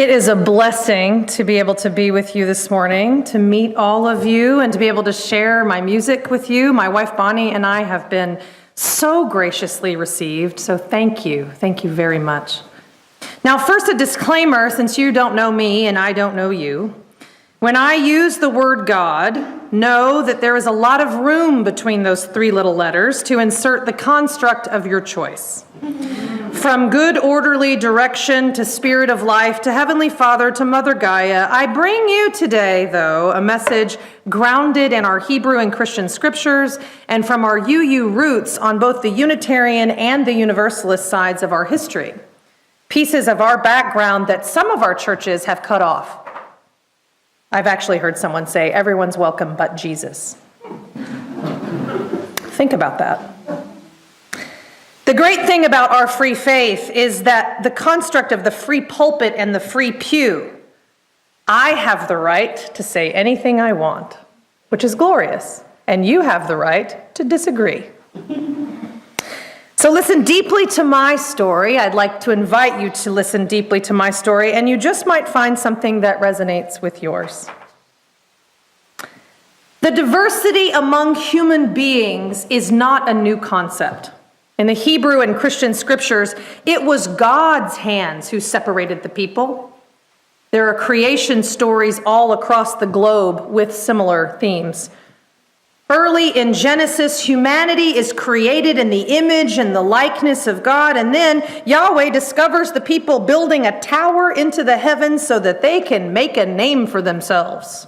It is a blessing to be able to be with you this morning, to meet all of you, and to be able to share my music with you. My wife Bonnie and I have been so graciously received, so thank you. Thank you very much. Now, first a disclaimer, since you don't know me and I don't know you. When I use the word God, know that there is a lot of room between those three little letters to insert the construct of your choice. From good orderly direction to spirit of life to Heavenly Father to Mother Gaia, I bring you today, though, a message grounded in our Hebrew and Christian scriptures and from our UU roots on both the Unitarian and the Universalist sides of our history. Pieces of our background that some of our churches have cut off. I've actually heard someone say, everyone's welcome but Jesus. Think about that. The great thing about our free faith is that the construct of the free pulpit and the free pew, I have the right to say anything I want, which is glorious, and you have the right to disagree. So listen deeply to my story. I'd like to invite you to listen deeply to my story, and you just might find something that resonates with yours. The diversity among human beings is not a new concept. In the Hebrew and Christian scriptures, it was God's hands who separated the people. There are creation stories all across the globe with similar themes. Early in Genesis, humanity is created in the image and the likeness of God, and then Yahweh discovers the people building a tower into the heavens so that they can make a name for themselves.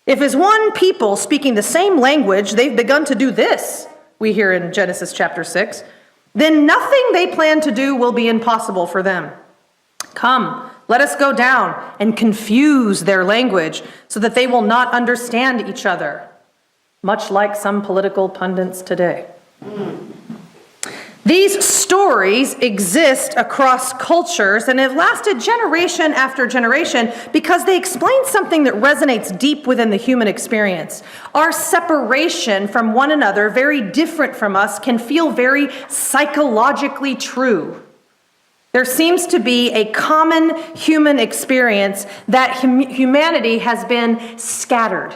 If as one people speaking the same language, they've begun to do this, we hear in Genesis chapter 6, then nothing they plan to do will be impossible for them. Come, let us go down and confuse their language so that they will not understand each other, much like some political pundits today. These stories exist across cultures and have lasted generation after generation because they explain something that resonates deep within the human experience. Our separation from one another, very different from us, can feel very psychologically true. There seems to be a common human experience that humanity has been scattered,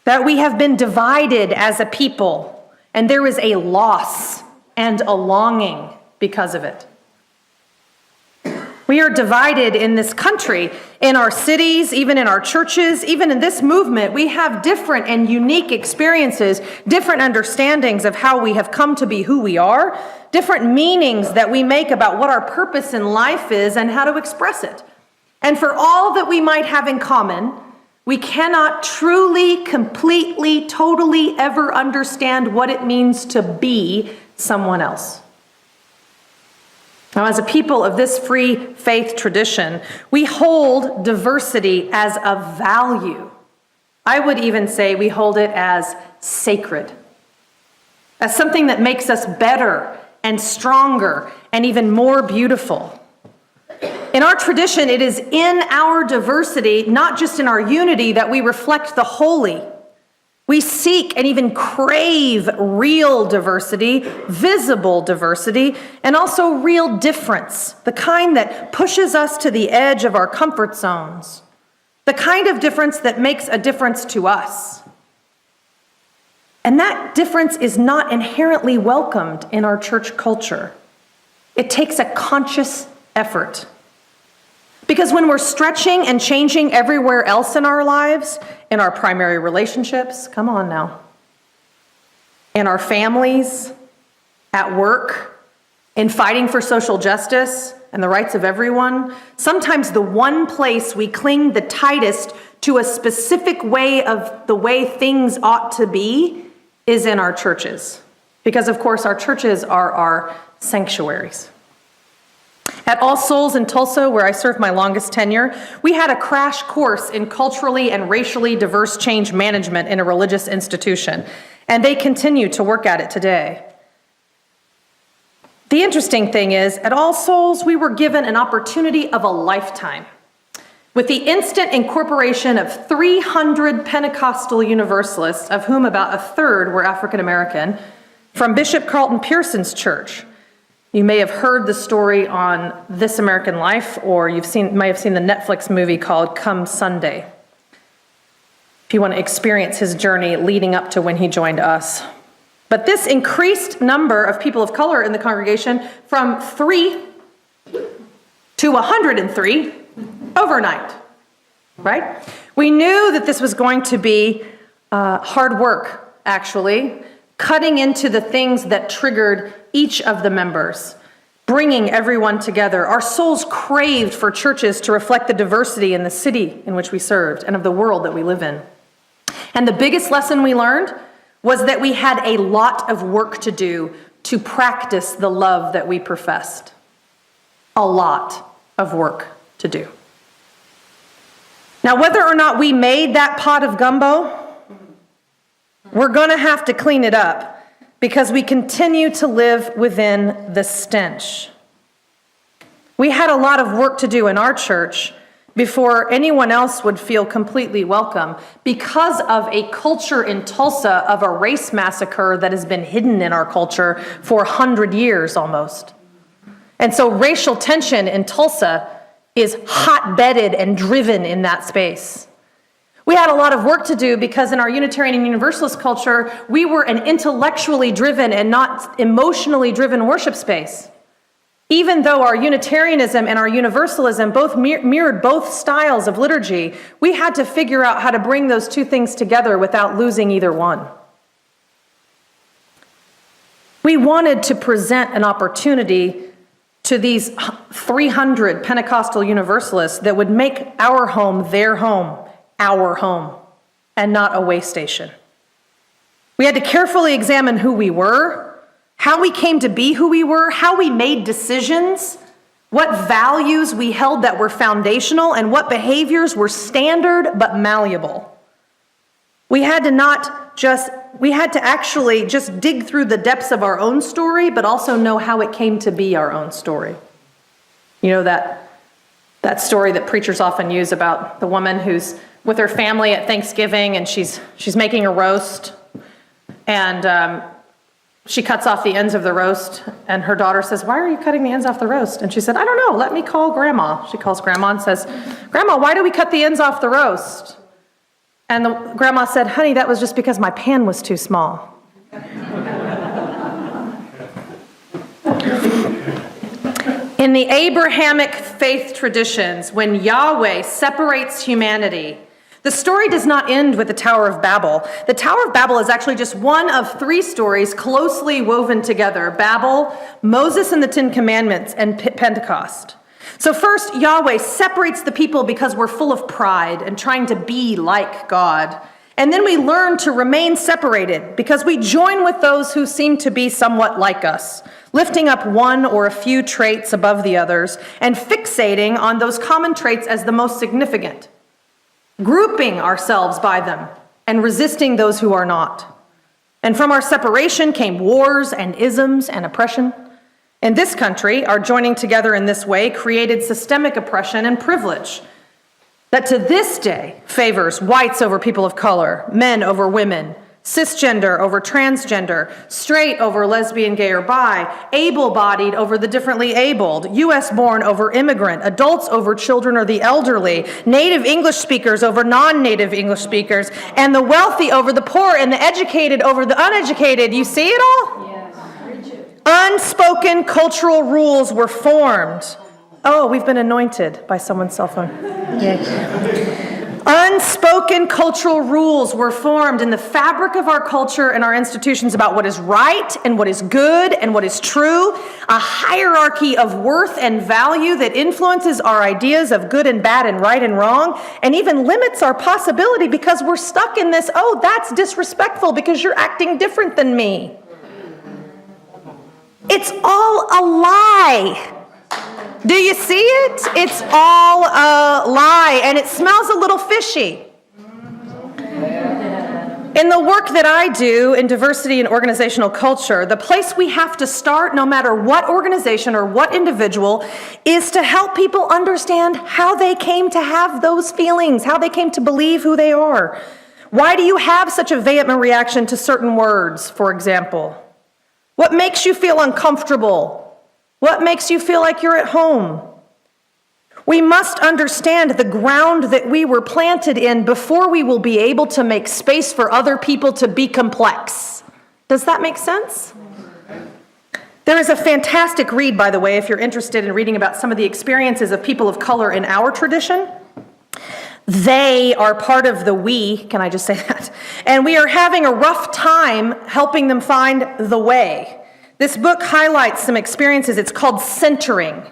that we have been divided as a people, and there is a loss and a longing because of it. We are divided in this country, in our cities, even in our churches, even in this movement. We have different and unique experiences, different understandings of how we have come to be who we are, different meanings that we make about what our purpose in life is and how to express it. And for all that we might have in common, we cannot truly, completely, totally ever understand what it means to be someone else. Now, as a people of this free faith tradition, we hold diversity as a value. I would even say we hold it as sacred, as something that makes us better and stronger and even more beautiful. In our tradition, it is in our diversity, not just in our unity, that we reflect the holy. We seek and even crave real diversity, visible diversity, and also real difference, the kind that pushes us to the edge of our comfort zones, the kind of difference that makes a difference to us. And that difference is not inherently welcomed in our church culture. It takes a conscious effort. Because when we're stretching and changing everywhere else in our lives, in our primary relationships, come on now, in our families, at work, in fighting for social justice and the rights of everyone, sometimes the one place we cling the tightest to a specific way of the way things ought to be is in our churches. Because, of course, our churches are our sanctuaries. At All Souls in Tulsa, where I served my longest tenure, we had a crash course in culturally and racially diverse change management in a religious institution, and they continue to work at it today. The interesting thing is, at All Souls, we were given an opportunity of a lifetime. With the instant incorporation of 300 Pentecostal Universalists, of whom about a third were African American, from Bishop Carlton Pearson's church. You may have heard the story on This American Life, or may have seen the Netflix movie called Come Sunday, if you want to experience his journey leading up to when he joined us. But this increased number of people of color in the congregation from 3 to 103 overnight, right? We knew that this was going to be hard work, actually, cutting into the things that triggered each of the members, bringing everyone together. Our souls craved for churches to reflect the diversity in the city in which we served and of the world that we live in. And the biggest lesson we learned was that we had a lot of work to do to practice the love that we professed. A lot of work to do. Now, whether or not we made that pot of gumbo, we're going to have to clean it up because we continue to live within the stench. We had a lot of work to do in our church before anyone else would feel completely welcome because of a culture in Tulsa of a race massacre that has been hidden in our culture for 100 years almost. And so racial tension in Tulsa is hot-bedded and driven in that space. We had a lot of work to do because in our Unitarian and Universalist culture, we were an intellectually driven and not emotionally driven worship space. Even though our Unitarianism and our Universalism both mirrored both styles of liturgy, we had to figure out how to bring those two things together without losing either one. We wanted to present an opportunity to these 300 Pentecostal Universalists that would make our home their home, our home, and not a way station. We had to carefully examine who we were, how we came to be who we were, how we made decisions, what values we held that were foundational, and what behaviors were standard but malleable. We had to actually just dig through the depths of our own story, but also know how it came to be our own story. You know that story that preachers often use about the woman who's with her family at Thanksgiving and she's making a roast, and she cuts off the ends of the roast, and her daughter says, "Why are you cutting the ends off the roast?" And she said, "I don't know, let me call Grandma." She calls Grandma and says, "Grandma, why do we cut the ends off the roast?" And the grandma said, "Honey, that was just because my pan was too small." In the Abrahamic faith traditions, when Yahweh separates humanity, the story does not end with the Tower of Babel. The Tower of Babel is actually just one of 3 stories closely woven together: Babel, Moses and the 10 Commandments, and Pentecost. So first, Yahweh separates the people because we're full of pride and trying to be like God. And then we learn to remain separated because we join with those who seem to be somewhat like us, lifting up one or a few traits above the others and fixating on those common traits as the most significant, grouping ourselves by them and resisting those who are not. And from our separation came wars and isms and oppression. In this country, our joining together in this way created systemic oppression and privilege that to this day favors whites over people of color, men over women, cisgender over transgender, straight over lesbian, gay, or bi, able-bodied over the differently abled, U.S.-born over immigrant, adults over children or the elderly, native English speakers over non-native English speakers, and the wealthy over the poor, and the educated over the uneducated. You see it all? Unspoken cultural rules were formed. Oh, we've been anointed by someone's cell phone. Yay. Unspoken cultural rules were formed in the fabric of our culture and our institutions about what is right and what is good and what is true, a hierarchy of worth and value that influences our ideas of good and bad and right and wrong, and even limits our possibility because we're stuck in this, "Oh, that's disrespectful because you're acting different than me." It's all a lie. Do you see it? It's all a lie, and it smells a little fishy. In the work that I do in diversity and organizational culture, the place we have to start, no matter what organization or what individual, is to help people understand how they came to have those feelings, how they came to believe who they are. Why do you have such a vehement reaction to certain words, for example? What makes you feel uncomfortable? What makes you feel like you're at home? We must understand the ground that we were planted in before we will be able to make space for other people to be complex. Does that make sense? There is a fantastic read, by the way, if you're interested in reading about some of the experiences of people of color in our tradition. They are part of the we, can I just say that? And we are having a rough time helping them find the way. This book highlights some experiences. It's called Centering.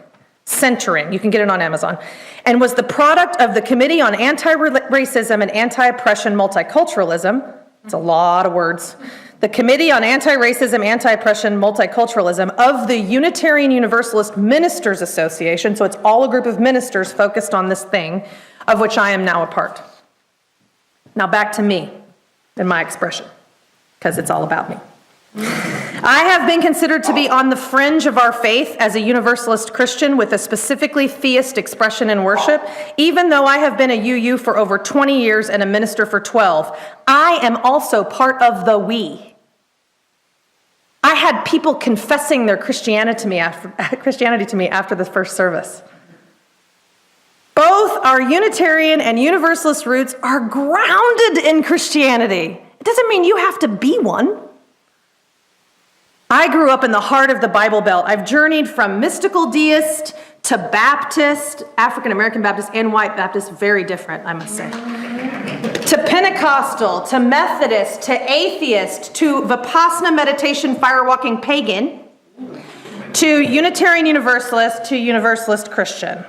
Centering, you can get it on Amazon, and was the product of the Committee on Anti-Racism and Anti-Oppression Multiculturalism. It's a lot of words. The Committee on Anti-Racism, Anti-Oppression Multiculturalism of the Unitarian Universalist Ministers Association. So it's all a group of ministers focused on this thing, of which I am now a part. Now back to me and my expression, because it's all about me. I have been considered to be on the fringe of our faith as a Universalist Christian with a specifically theist expression in worship, even though I have been a UU for over 20 years and a minister for 12. I am also part of the we. I had people confessing their Christianity to me after the first service. Both our Unitarian and Universalist roots are grounded in Christianity. It doesn't mean you have to be one. I grew up in the heart of the Bible Belt. I've journeyed from mystical deist to Baptist, African American Baptist and white Baptist, very different, I must say, to Pentecostal, to Methodist, to atheist, to Vipassana meditation, fire-walking pagan, to Unitarian Universalist, to Universalist Christian.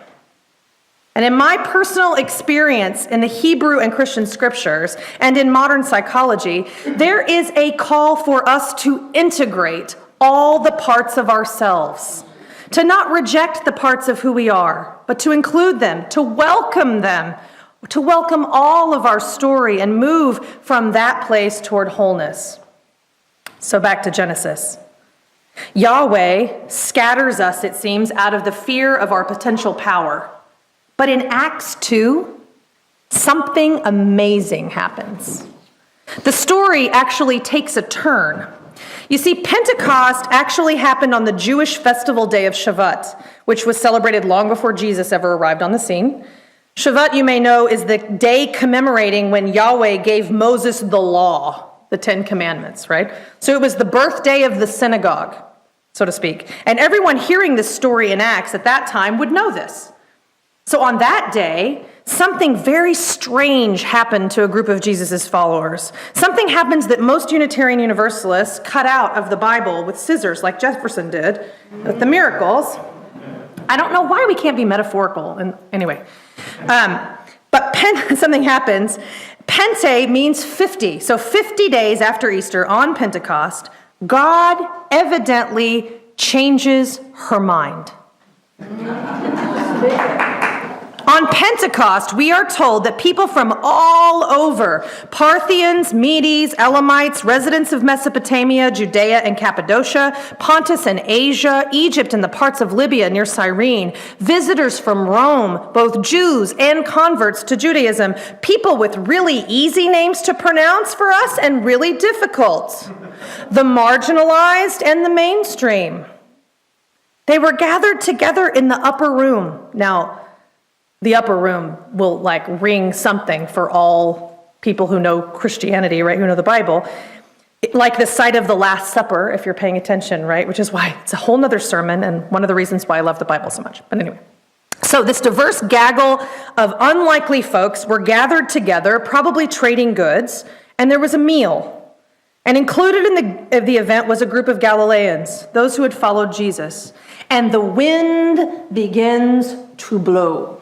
And in my personal experience in the Hebrew and Christian scriptures and in modern psychology, there is a call for us to integrate all the parts of ourselves, to not reject the parts of who we are, but to include them, to welcome all of our story and move from that place toward wholeness. So back to Genesis. Yahweh scatters us, it seems, out of the fear of our potential power. But in Acts 2, something amazing happens. The story actually takes a turn. You see, Pentecost actually happened on the Jewish festival day of Shavuot, which was celebrated long before Jesus ever arrived on the scene. Shavuot, you may know, is the day commemorating when Yahweh gave Moses the law, the 10 Commandments, right? So it was the birthday of the synagogue, so to speak. And everyone hearing this story in Acts at that time would know this. So on that day, something very strange happened to a group of Jesus' followers. Something happens that most Unitarian Universalists cut out of the Bible with scissors, like Jefferson did with the miracles. I don't know why we can't be metaphorical. And anyway, but something happens. Pente means 50. So 50 days after Easter on Pentecost, God evidently changes her mind. On Pentecost, we are told that people from all over, Parthians, Medes, Elamites, residents of Mesopotamia, Judea and Cappadocia, Pontus and Asia, Egypt and the parts of Libya near Cyrene, visitors from Rome, both Jews and converts to Judaism, people with really easy names to pronounce for us and really difficult, the marginalized and the mainstream. They were gathered together in the upper room. Now, the upper room will ring something for all people who know Christianity, right, who know the Bible. Like the site of the Last Supper, if you're paying attention, right, which is why it's a whole nother sermon and one of the reasons why I love the Bible so much. But anyway, so this diverse gaggle of unlikely folks were gathered together, probably trading goods, and there was a meal. And included in the event was a group of Galileans, those who had followed Jesus. And the wind begins to blow.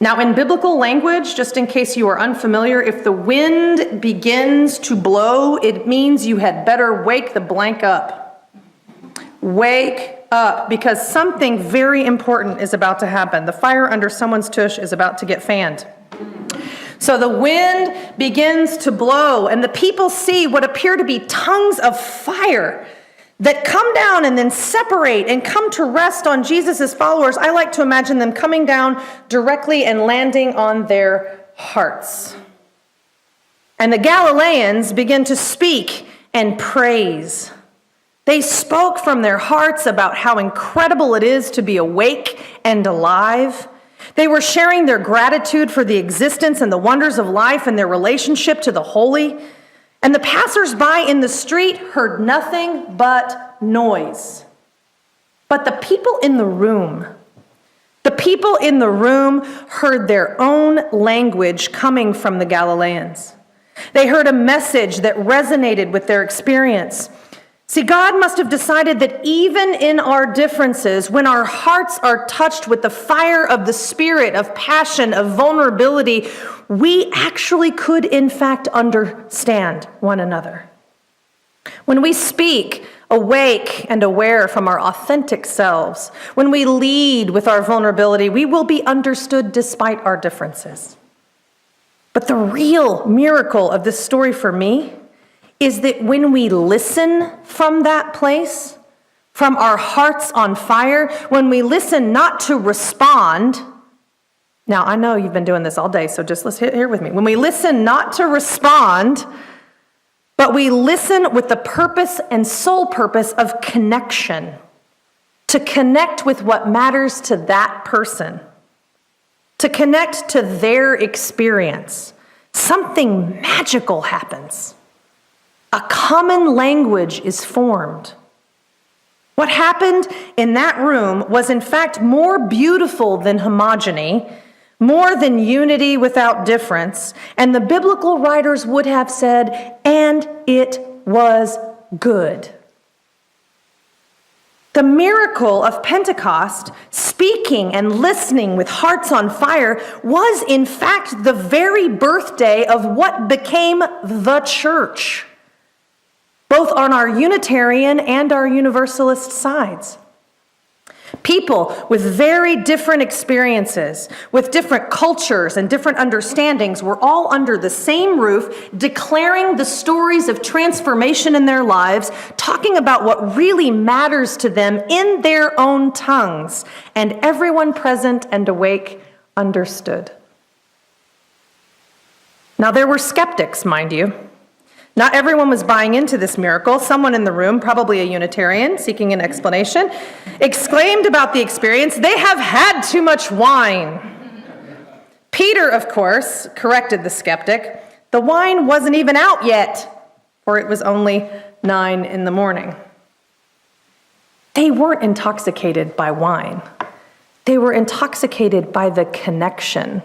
Now, in biblical language, just in case you are unfamiliar, if the wind begins to blow, it means you had better wake the blank up. Wake up, because something very important is about to happen. The fire under someone's tush is about to get fanned. So the wind begins to blow, and the people see what appear to be tongues of fire that come down and then separate and come to rest on Jesus' followers. I like to imagine them coming down directly and landing on their hearts. And the Galileans begin to speak and praise. They spoke from their hearts about how incredible it is to be awake and alive. They were sharing their gratitude for the existence and the wonders of life and their relationship to the holy. And the passersby in the street heard nothing but noise. But the people in the room heard their own language coming from the Galileans. They heard a message that resonated with their experience. See, God must have decided that even in our differences, when our hearts are touched with the fire of the Spirit, of passion, of vulnerability, we actually could, in fact, understand one another. When we speak awake and aware from our authentic selves, when we lead with our vulnerability, we will be understood despite our differences. But the real miracle of this story for me is that when we listen from that place, from our hearts on fire, when we listen not to respond. Now, I know you've been doing this all day, so just listen here with me. When we listen not to respond, but we listen with the purpose and sole purpose of connection, to connect with what matters to that person, to connect to their experience, something magical happens. A common language is formed. What happened in that room was in fact more beautiful than homogeny, more than unity without difference, and the biblical writers would have said, and it was good. The miracle of Pentecost, speaking and listening with hearts on fire, was in fact the very birthday of what became the church, both on our Unitarian and our Universalist sides. People with very different experiences, with different cultures and different understandings, were all under the same roof, declaring the stories of transformation in their lives, talking about what really matters to them in their own tongues, and everyone present and awake understood. Now, there were skeptics, mind you. Not everyone was buying into this miracle. Someone in the room, probably a Unitarian seeking an explanation, exclaimed about the experience, "They have had too much wine." Peter, of course, corrected the skeptic. The wine wasn't even out yet, for it was only 9 a.m. They weren't intoxicated by wine. They were intoxicated by the connection.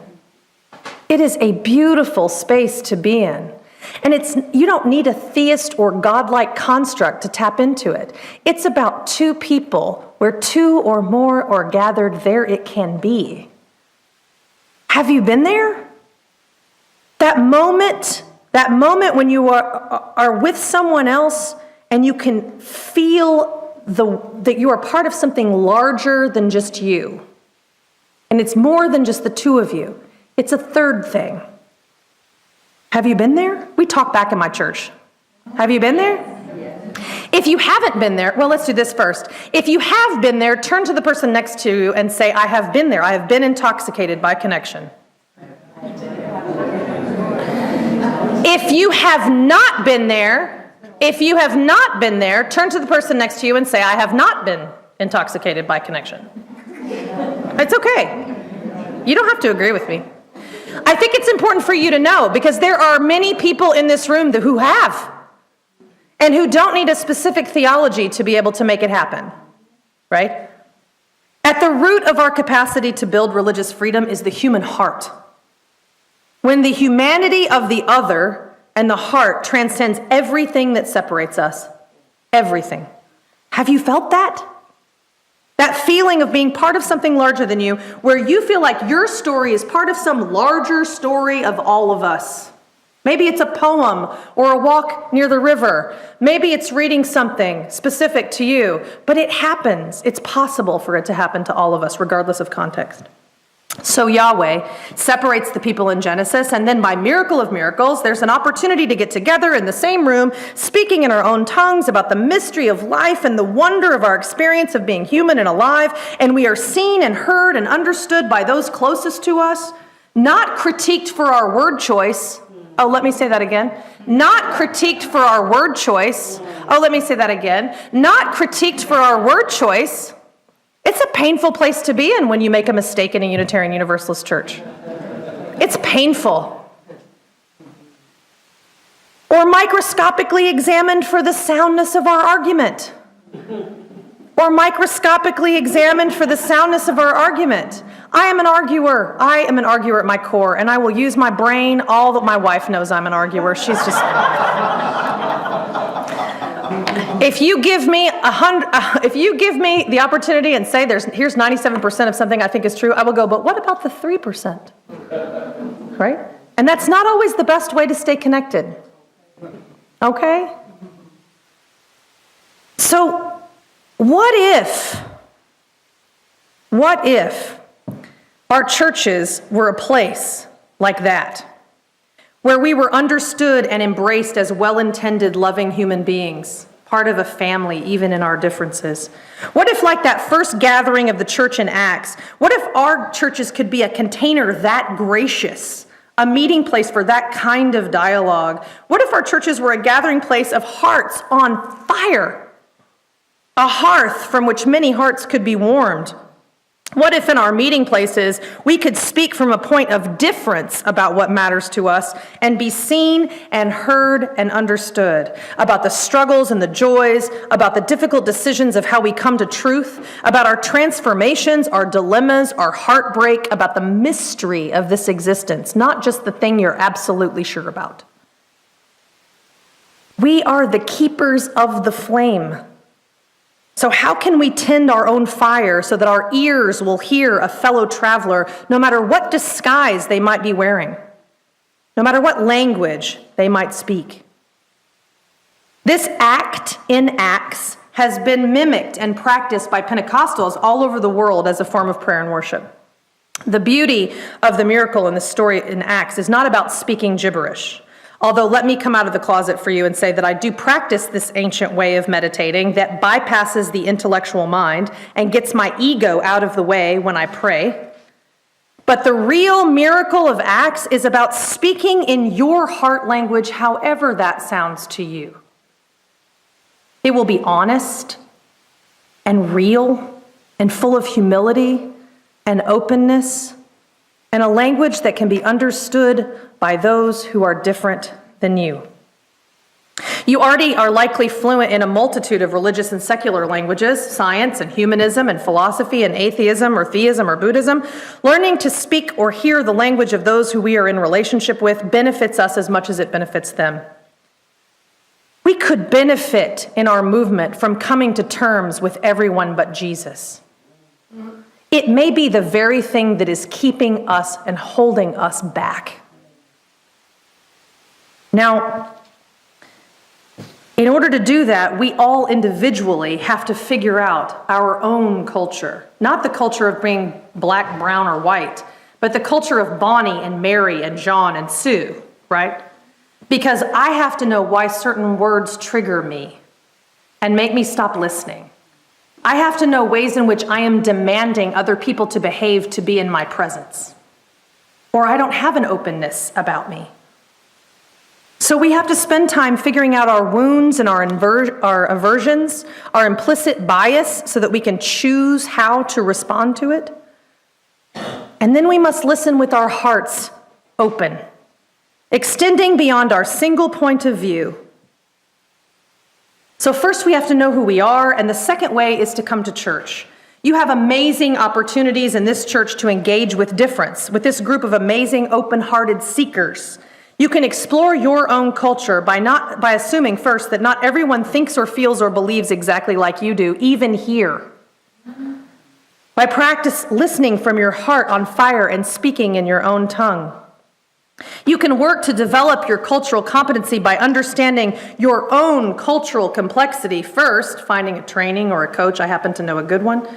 It is a beautiful space to be in. And you don't need a theist or godlike construct to tap into it. It's about two people. Where two or more are gathered, there it can be. Have you been there? That moment when you are with someone else and you can feel that you are part of something larger than just you. And it's more than just the two of you. It's a third thing. Have you been there? We talk back in my church. Have you been there? If you haven't been there, well, let's do this first. If you have been there, turn to the person next to you and say, "I have been there. I have been intoxicated by connection." If you have not been there, turn to the person next to you and say, "I have not been intoxicated by connection." It's okay. You don't have to agree with me. I think it's important for you to know, because there are many people in this room who have, and who don't need a specific theology to be able to make it happen, right? At the root of our capacity to build religious freedom is the human heart. When the humanity of the other and the heart transcends everything that separates us, everything. Have you felt that? That feeling of being part of something larger than you, where you feel like your story is part of some larger story of all of us. Maybe it's a poem or a walk near the river. Maybe it's reading something specific to you, but it happens. It's possible for it to happen to all of us, regardless of context. So Yahweh separates the people in Genesis, and then by miracle of miracles, there's an opportunity to get together in the same room, speaking in our own tongues about the mystery of life and the wonder of our experience of being human and alive, and we are seen and heard and understood by those closest to us, not critiqued for our word choice, Oh, let me say that again. Not critiqued for our word choice. Oh, let me say that again. Not critiqued for our word choice. It's a painful place to be in when you make a mistake in a Unitarian Universalist church. It's painful. Or microscopically examined for the soundness of our argument. Or microscopically examined for the soundness of our argument. I am an arguer. I am an arguer at my core, and I will use my brain. All that my wife knows I'm an arguer. She's just... If you give me the opportunity and say here's 97% of something I think is true, I will go, but what about the 3%? Right? And that's not always the best way to stay connected. Okay? So, what if our churches were a place like that, where we were understood and embraced as well-intended, loving human beings, part of a family, even in our differences? What if, like that first gathering of the church in Acts, what if our churches could be a container that gracious, a meeting place for that kind of dialogue? What if our churches were a gathering place of hearts on fire, a hearth from which many hearts could be warmed? What if in our meeting places we could speak from a point of difference about what matters to us and be seen and heard and understood, about the struggles and the joys, about the difficult decisions of how we come to truth, about our transformations, our dilemmas, our heartbreak, about the mystery of this existence, not just the thing you're absolutely sure about. We are the keepers of the flame. So how can we tend our own fire so that our ears will hear a fellow traveler, no matter what disguise they might be wearing, no matter what language they might speak? This act in Acts has been mimicked and practiced by Pentecostals all over the world as a form of prayer and worship. The beauty of the miracle in the story in Acts is not about speaking gibberish. Although let me come out of the closet for you and say that I do practice this ancient way of meditating that bypasses the intellectual mind and gets my ego out of the way when I pray. But the real miracle of Acts is about speaking in your heart language, however that sounds to you. It will be honest and real and full of humility and openness, and a language that can be understood by those who are different than you. You already are likely fluent in a multitude of religious and secular languages, science and humanism and philosophy and atheism or theism or Buddhism. Learning to speak or hear the language of those who we are in relationship with benefits us as much as it benefits them. We could benefit in our movement from coming to terms with everyone but Jesus. It may be the very thing that is keeping us and holding us back. Now, in order to do that, we all individually have to figure out our own culture. Not the culture of being black, brown, or white, but the culture of Bonnie and Mary and John and Sue, right? Because I have to know why certain words trigger me and make me stop listening. I have to know ways in which I am demanding other people to behave to be in my presence. Or I don't have an openness about me. So we have to spend time figuring out our wounds and our aversions, our implicit bias, so that we can choose how to respond to it. And then we must listen with our hearts open, extending beyond our single point of view. So first we have to know who we are, and the second way is to come to church. You have amazing opportunities in this church to engage with difference, with this group of amazing open-hearted seekers. You can explore your own culture by assuming first that not everyone thinks or feels or believes exactly like you do, even here. By practice listening from your heart on fire and speaking in your own tongue. You can work to develop your cultural competency by understanding your own cultural complexity first, finding a training or a coach. I happen to know a good one.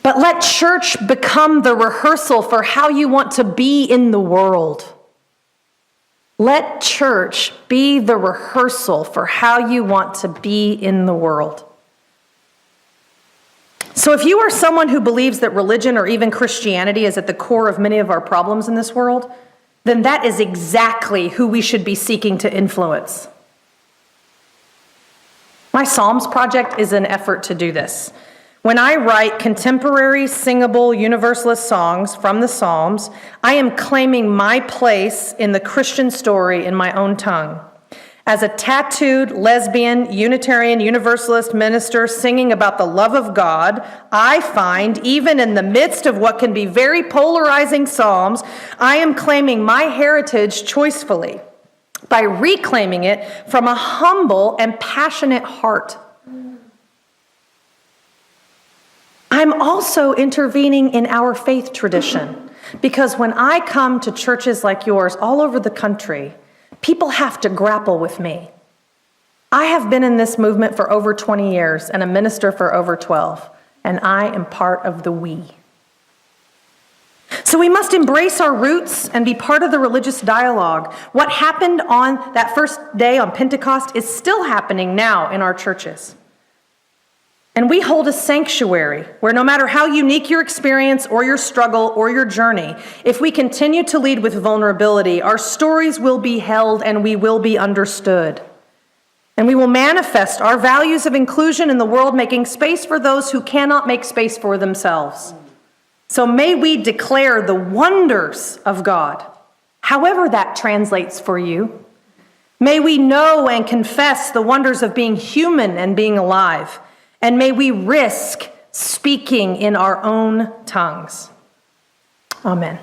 But let church become the rehearsal for how you want to be in the world. Let church be the rehearsal for how you want to be in the world. So if you are someone who believes that religion or even Christianity is at the core of many of our problems in this world, then that is exactly who we should be seeking to influence. My Psalms project is an effort to do this. When I write contemporary, singable, universalist songs from the Psalms, I am claiming my place in the Christian story in my own tongue. As a tattooed, lesbian, Unitarian, Universalist minister singing about the love of God, I find, even in the midst of what can be very polarizing Psalms, I am claiming my heritage choicefully by reclaiming it from a humble and passionate heart. I'm also intervening in our faith tradition, because when I come to churches like yours all over the country, people have to grapple with me. I have been in this movement for over 20 years and a minister for over 12, and I am part of the we. So we must embrace our roots and be part of the religious dialogue. What happened on that first day on Pentecost is still happening now in our churches. And we hold a sanctuary where no matter how unique your experience or your struggle or your journey, if we continue to lead with vulnerability, our stories will be held and we will be understood. And we will manifest our values of inclusion in the world, making space for those who cannot make space for themselves. So may we declare the wonders of God, however that translates for you. May we know and confess the wonders of being human and being alive. And may we risk speaking in our own tongues. Amen.